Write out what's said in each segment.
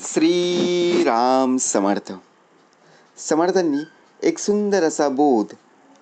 श्री राम समर्थ. समर्थांनी एक सुंदर असा बोध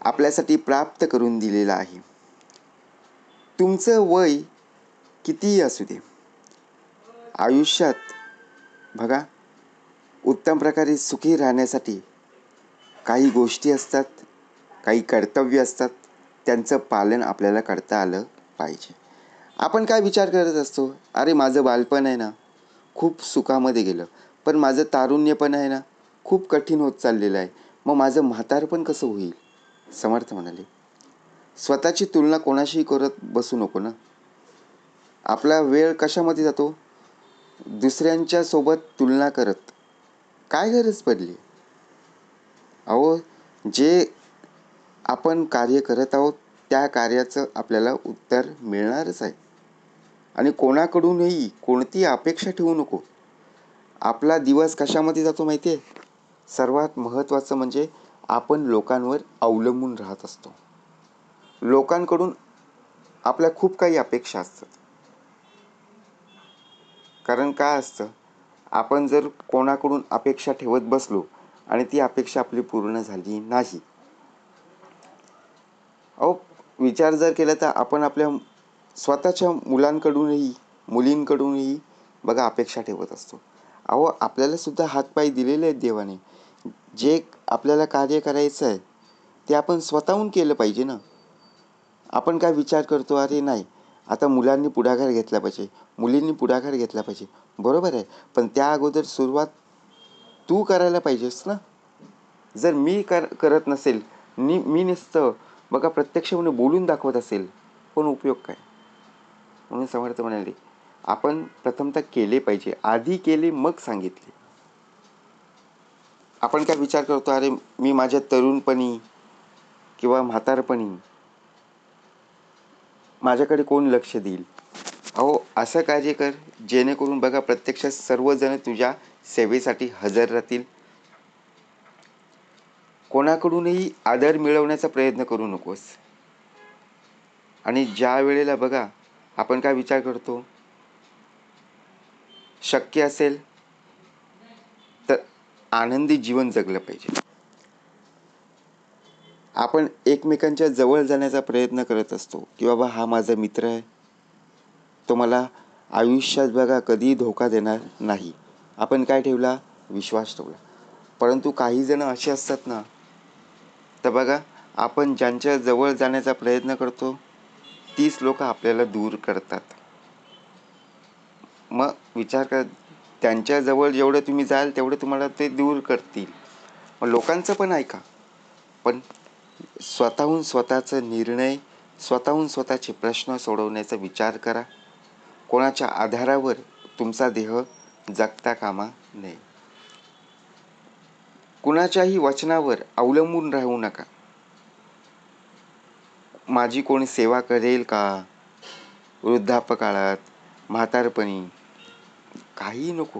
आपल्यासाठी प्राप्त करून दिलेला आहे. तुमचं वय कितीही असू दे, आयुष्यात बघा उत्तम प्रकारे सुखी राहण्यासाठी काही गोष्टी असतात, काही कर्तव्य असतात, त्यांचं पालन आपल्याला करता आलं पाहिजे. आपण काय विचार करत असतो, अरे माझं बालपण आहे ना खूप सुखामध्ये गेलं, पण माझं तारुण्य पण आहे ना खूप कठीण होत चाललेलं आहे, मग माझं म्हातारपण कसं होईल. समर्थ म्हणाले, स्वतःची तुलना कोणाशीही करत बसू नको ना. आपला वेळ कशामध्ये जातो, दुसऱ्यांच्या सोबत तुलना करत. काय गरज पडली. अहो, जे आपण कार्य करत आहोत त्या कार्याचं आपल्याला उत्तर मिळणारच आहे. आणि कोणाकडूनही कोणती अपेक्षा ठेवू नको. आपला दिवस कशामध्ये जातो माहिती आहे, सर्वात महत्त्वाचं म्हणजे आपण लोकांवर अवलंबून राहत असतो. लोकांकडून आपल्या खूप काही अपेक्षा असतात. कारण काय असतं, आपण जर कोणाकडून अपेक्षा ठेवत बसलो आणि ती अपेक्षा आपली पूर्ण झाली नाही, अहो विचार जर केला तर आपण आपल्या स्वतःच्या मुलांकडूनही मुलींकडूनही बघा अपेक्षा ठेवत असतो. अहो आपल्याला सुद्धा हातपाय दिलेले आहेत देवाने. जे आपल्याला कार्य करायचं आहे ते आपण स्वतःहून केलं पाहिजे ना. आपण काय विचार करतो, अरे नाही आता मुलांनी पुढाकार घेतला पाहिजे, मुलींनी पुढाकार घेतला पाहिजे. बरोबर आहे, पण त्या अगोदर सुरुवात तू करायला पाहिजेस ना. जर मी करत नसेल, मी नुसतं बघा प्रत्यक्षपणे बोलून दाखवत असेल, पण उपयोग काय. म्हणून समर्थ म्हणाले, आपण प्रथमतः केले पाहिजे. आधी केले मग सांगितले. आपण काय विचार करतो, अरे मी माझ्या तरुणपणी किंवा म्हातारपणी माझ्याकडे कोण लक्ष देईल. अहो असं कार्य कर जेणेकरून बघा प्रत्यक्षात सर्वजण तुझ्या सेवेसाठी हजर राहतील. कोणाकडूनही आदर मिळवण्याचा प्रयत्न करू नकोस. आणि ज्या वेळेला बघा आपण काय विचार करतो, शक्य असेल तर आनंदी जीवन जगलं पाहिजे. आपण एकमेकांच्या जवळ जाण्याचा प्रयत्न करत असतो की बाबा हा माझा मित्र आहे, तो मला आयुष्यात बघा कधीही धोका देणार नाही. आपण काय ठेवला, विश्वास ठेवला. परंतु काही जण असे असतात ना, तर बघा आपण ज्यांच्या जवळ जाण्याचा प्रयत्न करतो तीच लोक आपल्याला दूर करतात. मग विचार कर, त्यांच्याजवळ जेवढं तुम्ही जाल तेवढं तुम्हाला ते दूर करतील. मग लोकांचं पण ऐका, पण स्वतःहून स्वतःचा निर्णय, स्वतःहून स्वतःचे प्रश्न सोडवण्याचा विचार करा. कोणाच्या आधारावर तुमचा देह जगता कामा नये. कुणाच्याही वचनावर अवलंबून राहू नका. माझी कोणी सेवा करेल का, वृद्धापकाळात, म्हातारपणी, काही नको.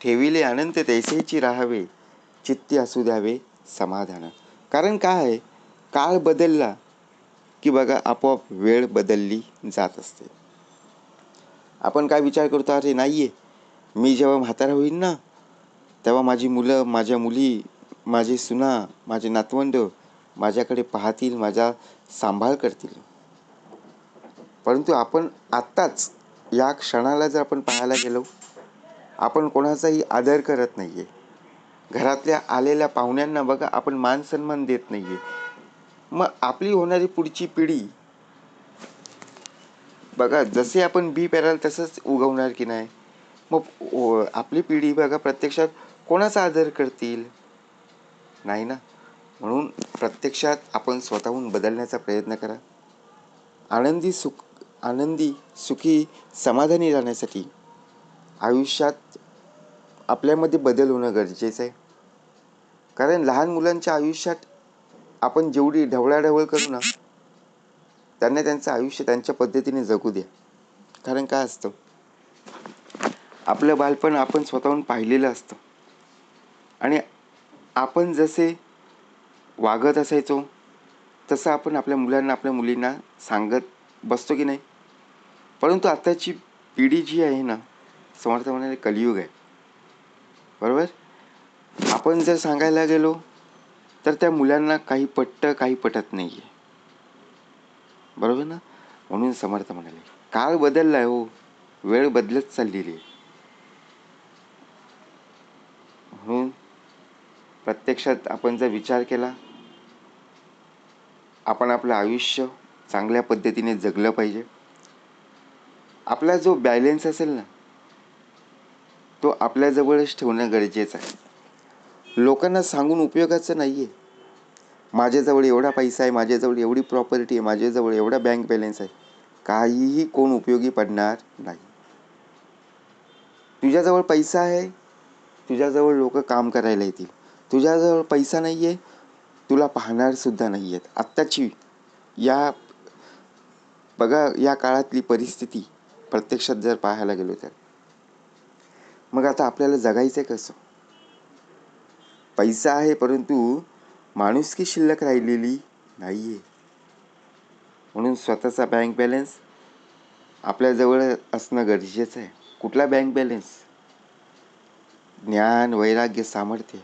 ठेविले अनंत तैसेची राहावे, चित्ती असू द्यावे समाधान. कारण काय आहे, काळ बदलला की बघा आपोआप वेळ बदलली जात असते. आपण काय विचार करतो, अरे नाहीये मी जेव्हा म्हातारा होईन ना तेव्हा माझी मुलं, माझ्या मुली, माझी सुना, माझे नातवंड माझ्याकडे पाहतील, माझा सांभाळ करतील. परंतु आपण आत्ताच या क्षणाला जर आपण पाहायला गेलो, आपण कोणाचाही आदर करत नाहीये. घरातल्या आलेल्या पाहुण्यांना बघा आपण मान सन्मान देत नाहीये. मग आपली होणारी पुढची पिढी बघा जसे आपण बी पेराल तसंच उगवणार की नाही. मग आपली पिढी बघा प्रत्यक्षात कोणाचा आदर करतील, नाही ना. म्हणून प्रत्यक्षात आपण स्वतःहून बदलण्याचा प्रयत्न करा. आनंदी सुखी समाधानी राहण्यासाठी आयुष्यात आपल्यामध्ये बदल होणं गरजेचं आहे. कारण लहान मुलांच्या आयुष्यात आपण जेवढी ढवळाढवळ करू ना, त्यांना त्यांचं आयुष्य त्यांच्या पद्धतीने जगू द्या. कारण काय असतं, आपलं बालपण आपण स्वतःहून पाहिलेलं असतं आणि आपण जसे वागत असायचो तसं आपण आपल्या मुलांना, आपल्या मुलींना सांगत बसतो की नाही. परंतु आताची पिढी जी आहे ना समर्थ म्हणाले कलियुग आहे. बरोबर. आपण जर सांगायला गेलो तर त्या मुलांना काही पटतं, काही पटत नाही आहे. बरोबर ना. म्हणून समर्थ म्हणाले काळ बदलला आहे हो, वेळ बदलत चाललेली आहे. म्हणून प्रत्यक्षात आपण जर विचार केला, आपण आपलं आयुष्य चांगल्या पद्धतीने जगलं पाहिजे. आपला जो बॅलेन्स असेल ना, तो आपल्याजवळच ठेवणं गरजेचं आहे. लोकांना सांगून उपयोगाचं नाही आहे. माझ्याजवळ एवढा पैसा आहे, माझ्याजवळ एवढी प्रॉपर्टी आहे, माझ्याजवळ एवढा बँक बॅलन्स आहे. काहीही कोण उपयोगी पडणार नाही. तुझ्याजवळ पैसा आहे, तुझ्याजवळ लोक काम करायला येतील. तुझ्याजवळ पैसा नाही आहे, तुला पाहणार सुद्धा नाही आहेत. आत्ताची या बघा या काळातली परिस्थिती प्रत्यक्षात जर पाहायला गेलो तर मग आता आपल्याला जगायचं कसं? पैसा आहे परंतु माणुसकी शिल्लक राहिलेली नाही आहे. म्हणून स्वतःचा बँक बॅलन्स आपल्याजवळ असणं गरजेचं आहे. कुठला बँक बॅलन्स? ज्ञान, वैराग्य, सामर्थ्य,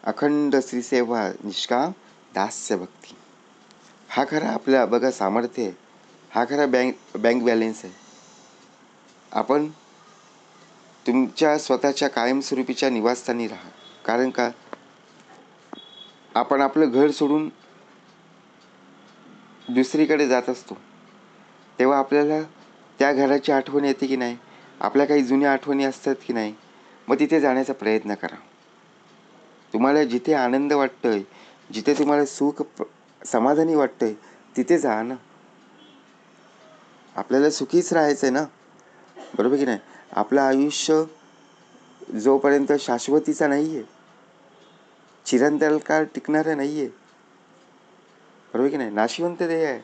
अखंड श्रीसेवा, निष्काम दास्य भक्ती. हा खरा आपला बघा सामर्थ्य आहे. हा खरा बँक बॅलन्स आहे. आपण तुमच्या स्वतःच्या कायमस्वरूपीच्या निवासस्थानी राहा. कारण का आपण आपलं घर सोडून दुसरीकडे जात असतो तेव्हा आपल्याला त्या घराची आठवण येते की नाही? आपल्या काही जुन्या आठवणी असतात की नाही? मग तिथे जाण्याचा प्रयत्न करा. तुम्हाला जिथे आनंद वाटतोय, जिथे तुम्हाला सुख समाधानी वाटतंय तिथे जा ना. आपल्याला सुखीच राहायचं आहे ना. बरोबर की नाही? आपलं आयुष्य जोपर्यंत शाश्वतीचा नाही आहे, चिरंतन काळ टिकणारं नाही आहे. बरोबर की नाही? नाशिवंत देह आहे.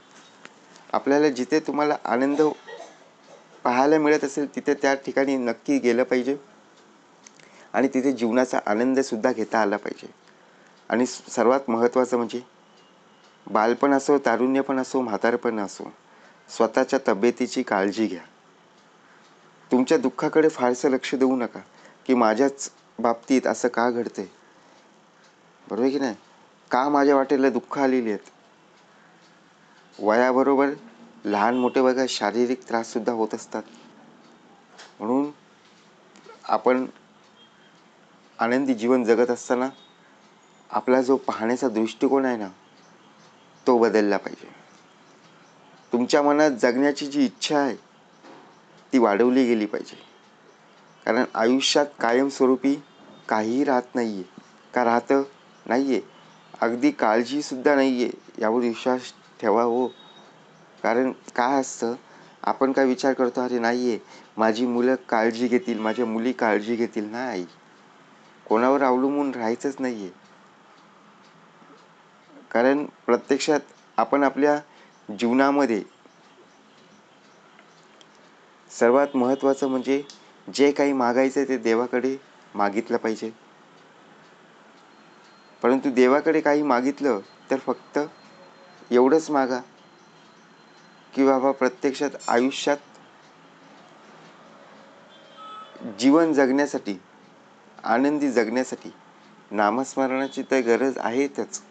आपल्याला जिथे तुम्हाला आनंद पाहायला मिळत असेल तिथे त्या ठिकाणी नक्की गेलं पाहिजे आणि तिथे जीवनाचा आनंदसुद्धा घेता आला पाहिजे. आणि सर्वात महत्त्वाचं म्हणजे बालपण असो, तारुण्यपण असो, म्हातारपण असो, स्वतःच्या तब्येतीची काळजी घ्या. तुमच्या दुःखाकडे फारसं लक्ष देऊ नका की माझ्याच बाबतीत असं का घडतंय. बरोबर की नाही? का माझ्या वाटेला दुःख आलेली आहेत. वयाबरोबर लहान मोठे बघा शारीरिक त्राससुद्धा होत असतात. म्हणून आपण आनंदी जीवन जगत असताना आपला जो पाहण्याचा दृष्टिकोन आहे ना, तो बदलला पाहिजे. तुमच्या मनात जगण्याची जी इच्छा आहे ती वाढवली गेली पाहिजे. कारण आयुष्यात कायमस्वरूपी काहीही राहत नाही आहे. का राहतं? नाही आहे. अगदी काळजीसुद्धा नाही आहे. यावर विश्वास ठेवा हो. कारण काय असतं, आपण काय विचार करतो, अरे नाही आहे, माझी मुलं काळजी घेतील, माझ्या मुली काळजी घेतील. नाही, कोणावर अवलंबून राहायचंच नाही आहे. कारण प्रत्यक्षात आपण आपल्या जीवनामध्ये सर्वात महत्त्वाचं म्हणजे जे काही मागायचं ते देवाकडे मागितलं पाहिजे. परंतु देवाकडे काही मागितलं तर फक्त एवढंच मागा की बाबा प्रत्यक्षात आयुष्यात जीवन जगण्यासाठी, आनंदी जगण्यासाठी नामस्मरणाची तर गरज आहेच,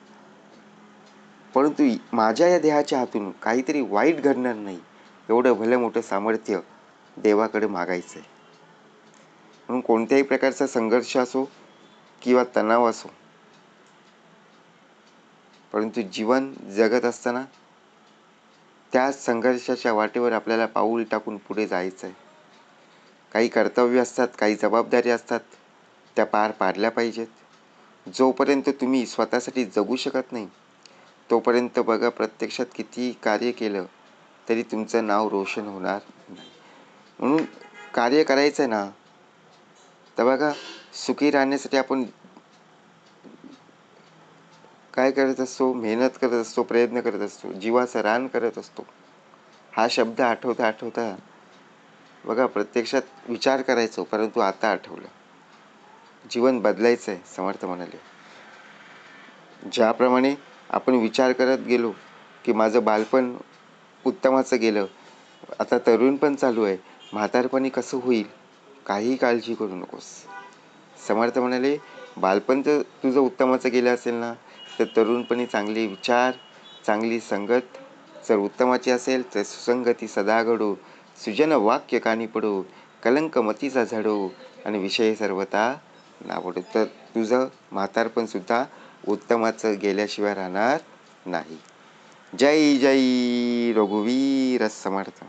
परंतु माझ्या या देहाच्या हातून काहीतरी वाईट घडणार नाही एवढं भलं मोठं सामर्थ्य देवाकडे मागायचं आहे. म्हणून कोणत्याही प्रकारचा संघर्ष असो किंवा तणाव असो, परंतु जीवन जगत असताना त्या संघर्षाच्या वाटेवर आपल्याला पाऊल टाकून पुढे जायचं आहे. काही कर्तव्य असतात, काही जबाबदारी असतात, त्या पार पाडल्या पाहिजेत. जोपर्यंत तुम्ही स्वतःसाठी जगू शकत नाही तोपर्यंत बघा प्रत्यक्षात कितीही कार्य केलं तरी तुमचं नाव रोशन होणार नाही. म्हणून कार्य करायचं आहे ना, तर बघा सुखी राहण्यासाठी आपण काय करत असतो? मेहनत करत असतो, प्रयत्न करत असतो, जीवाचं रान करत असतो. हा शब्द आठवता आठवता बघा प्रत्यक्षात विचार करायचो, परंतु आता आठवलं. जीवन बदलायचं आहे. समर्थ म्हणाले, ज्याप्रमाणे आपण विचार करत गेलो की माझं बालपण उत्तमाचं गेलं, आता तरुण पण चालू आहे, म्हातारपणी कसं होईल, काही काळजी करू नकोस. समर्थ म्हणाले, बालपण जर तुझं उत्तमाचं गेलं असेल ना, तर तरुणपणी चांगले विचार, चांगली संगत जर उत्तमाची असेल तर सुसंगती सदा घडो, सुजन वाक्य कानी पडो, कलंक मतीचा झडो आणि विषय सर्वता नावडो. तर तुझं म्हातारपण सुद्धा उत्तमाचं गेल्याशिवाय राहणार नाही. जय जय रघुवीर समर्थ.